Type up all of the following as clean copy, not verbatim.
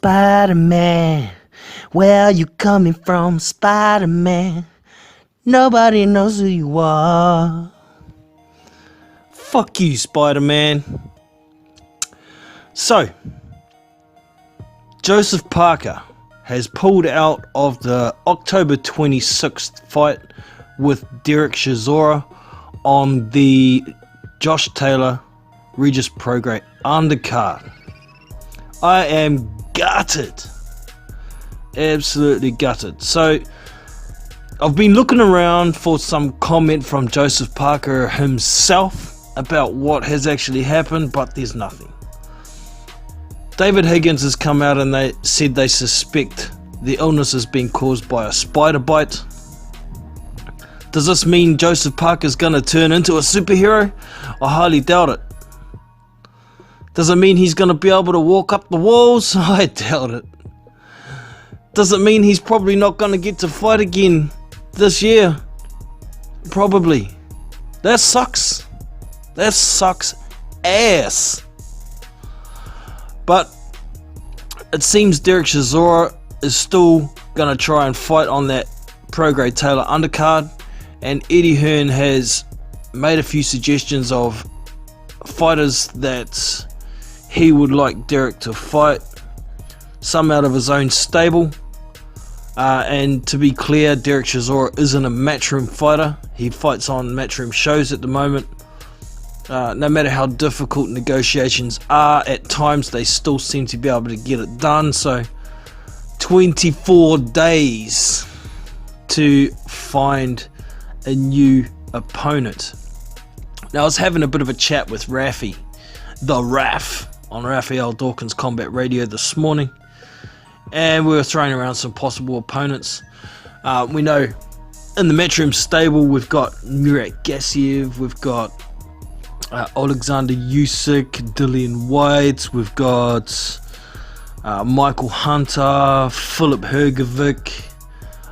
Spider-Man, where you coming from, Spider-Man? Nobody knows who you are. Fuck you, Spider-Man. So, Joseph Parker has pulled out of the October 26th fight with Derek Chisora on the Josh Taylor Regis Prograis undercard. I am gutted. Absolutely gutted. So, I've been looking around for some comment from Joseph Parker himself about what has actually happened, but there's nothing. David Higgins has come out and they said they suspect the illness has been caused by a spider bite. Does this mean Joseph Parker's gonna turn into a superhero? I highly doubt it. Does it mean he's gonna be able to walk up the walls? I doubt it. Does it mean he's probably not gonna get to fight again this year? Probably. That sucks. That sucks ass. But it seems Derek Chisora is still going to try and fight on that Prograis Taylor undercard, and Eddie Hearn has made a few suggestions of fighters that he would like Derek to fight, some out of his own stable. And to be clear, Derek Chisora isn't a matchroom fighter. He fights on matchroom shows at the moment. No matter how difficult negotiations are, at times they still seem to be able to get it done. So 24 days to find a new opponent. Now I was having a bit of a chat with Rafi, the Raf, on Raphael Dawkins Combat Radio this morning, and we were throwing around some possible opponents. We know in the matchroom stable we've got Murat Gassiev, we've got Alexander Usyk, Dillian Whyte, we've got Michael Hunter, Filip Hrgovic,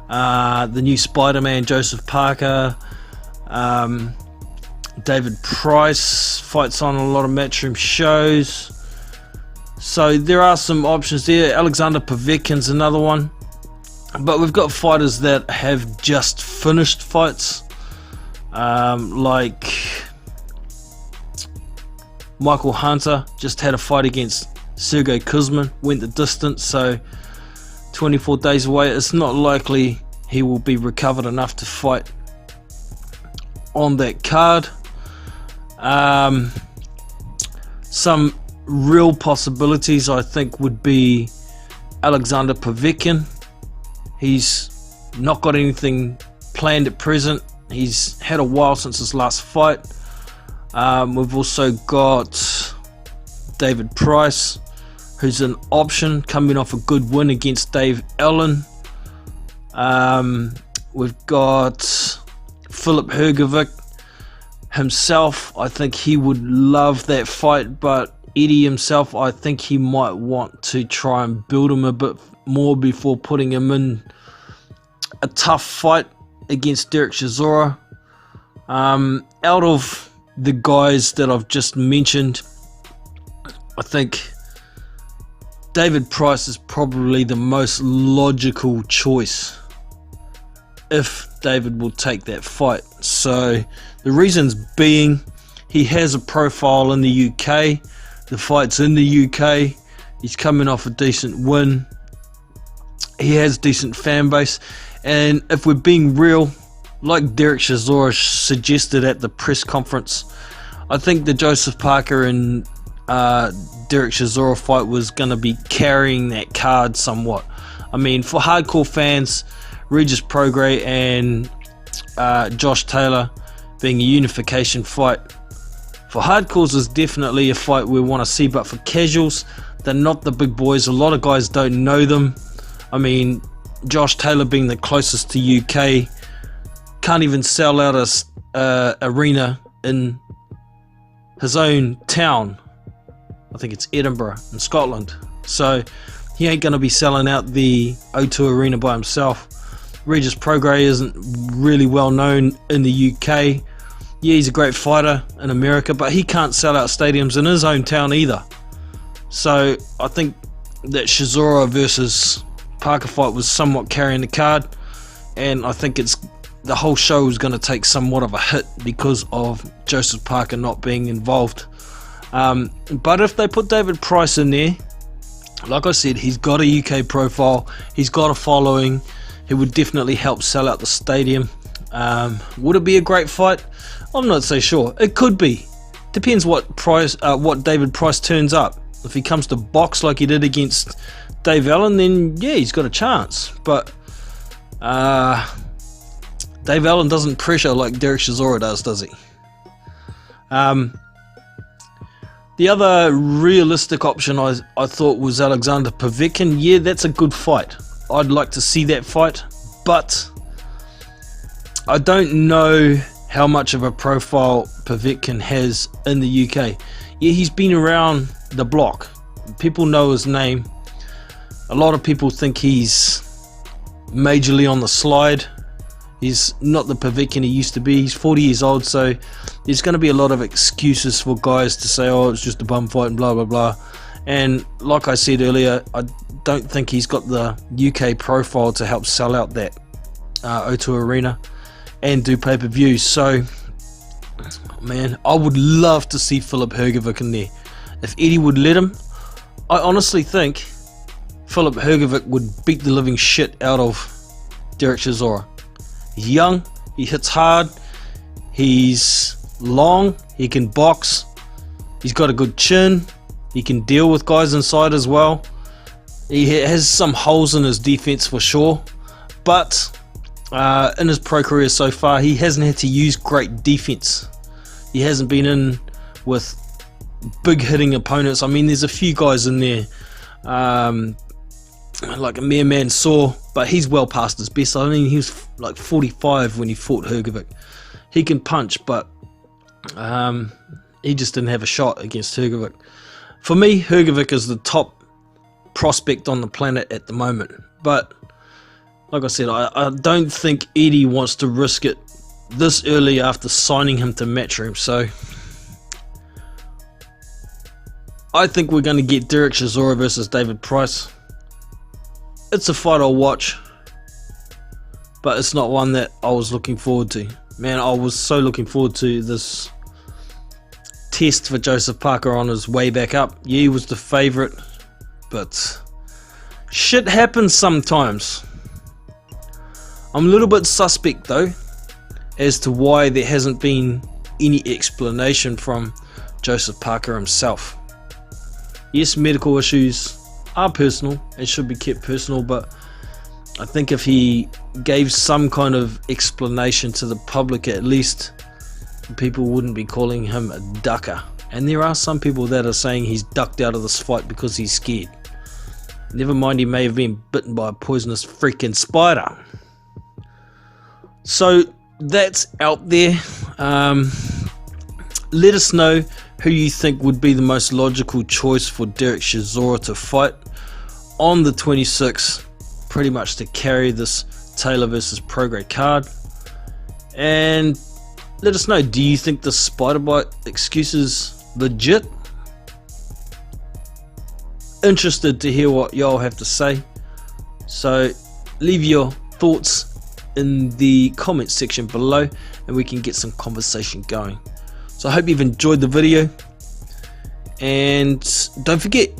the new Spider-Man Joseph Parker, David Price fights on a lot of matchroom shows. So there are some options there. Alexander Povetkin's another one. But we've got fighters that have just finished fights, like Michael Hunter just had a fight against Sergey Kuzmin, went the distance, so 24 days away. It's not likely he will be recovered enough to fight on that card. Some real possibilities I think would be Alexander Povetkin. He's not got anything planned at present. He's had a while since his last fight. We've also got David Price, who's an option coming off a good win against Dave Allen. We've got Filip Hrgovic himself. I think he would love that fight, but Eddie himself, I think he might want to try and build him a bit more before putting him in a tough fight against Derek Chisora. Out of the guys that I've just mentioned, I think David Price is probably the most logical choice if David will take that fight. So the reasons being, he has a profile in the UK, the fight's in the UK, he's coming off a decent win, he has decent fan base, and if we're being real, like Derek Chisora suggested at the press conference, I think the Joseph Parker and Derek Chisora fight was going to be carrying that card somewhat. I mean, for hardcore fans, Regis Prograis and Josh Taylor being a unification fight, for hardcores is definitely a fight we want to see, but for casuals, they're not the big boys. A lot of guys don't know them. I mean, Josh Taylor being the closest to UK, can't even sell out a arena in his own town. I think it's Edinburgh in Scotland. So he ain't going to be selling out the O2 Arena by himself. Regis Prograis isn't really well known in the UK. Yeah, he's a great fighter in America, but he can't sell out stadiums in his own town either. So I think that Chisora versus Parker fight was somewhat carrying the card, and I think the whole show is going to take somewhat of a hit because of Joseph Parker not being involved. But if they put David Price in there, like I said, he's got a UK profile, he's got a following, he would definitely help sell out the stadium. Would it be a great fight? I'm not so sure. It could be. Depends what David Price turns up. If he comes to box like he did against Dave Allen, then yeah, he's got a chance. But Dave Allen doesn't pressure like Derek Chisora does he? The other realistic option I thought was Alexander Povetkin. Yeah, that's a good fight. I'd like to see that fight, but I don't know how much of a profile Povetkin has in the UK. Yeah, he's been around the block. People know his name. A lot of people think he's majorly on the slide. He's not the Povetkin he used to be. He's 40 years old, so there's going to be a lot of excuses for guys to say, oh, it's just a bum fight and blah blah blah. And like I said earlier, I don't think he's got the UK profile to help sell out that O2 Arena and do pay-per-views. So man, I would love to see Filip Hrgovic in there. If Eddie would let him, I honestly think Filip Hrgovic would beat the living shit out of Derek Chisora. He's young, he hits hard, he's long, he can box, he's got a good chin, he can deal with guys inside as well. He has some holes in his defense for sure, but in his pro career so far, he hasn't had to use great defense. He hasn't been in with big hitting opponents. I mean, there's a few guys in there, like Amir Mansour, but he's well past his best. I mean, he was like 45 when he fought Hrgovic. He can punch, but he just didn't have a shot against Hrgovic. For me, Hrgovic is the top prospect on the planet at the moment. But like I said, I don't think Eddie wants to risk it this early after signing him to Matchroom. So I think we're going to get Derek Chisora versus David Price. It's a fight I'll watch, but it's not one that I was looking forward to. Man, I was so looking forward to this test for Joseph Parker on his way back up. Yeah, he was the favourite, but shit happens sometimes. I'm a little bit suspect though as to why there hasn't been any explanation from Joseph Parker himself. Yes, medical issues are personal and should be kept personal, but I think if he gave some kind of explanation to the public, at least people wouldn't be calling him a ducker. And there are some people that are saying he's ducked out of this fight because he's scared. Never mind, he may have been bitten by a poisonous freaking spider. So that's out there. Let us know who you think would be the most logical choice for Derek Chisora to fight on the 26th, pretty much to carry this Taylor versus Prograis card. And let us know, do you think the spider bite excuse is legit? Interested to hear what y'all have to say, so leave your thoughts in the comment section below and we can get some conversation going. So I hope you've enjoyed the video, and don't forget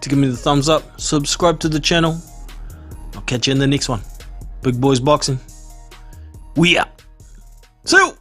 to give me the thumbs up, subscribe to the channel. I'll catch you in the next one. Big Boys Boxing, we out. See you.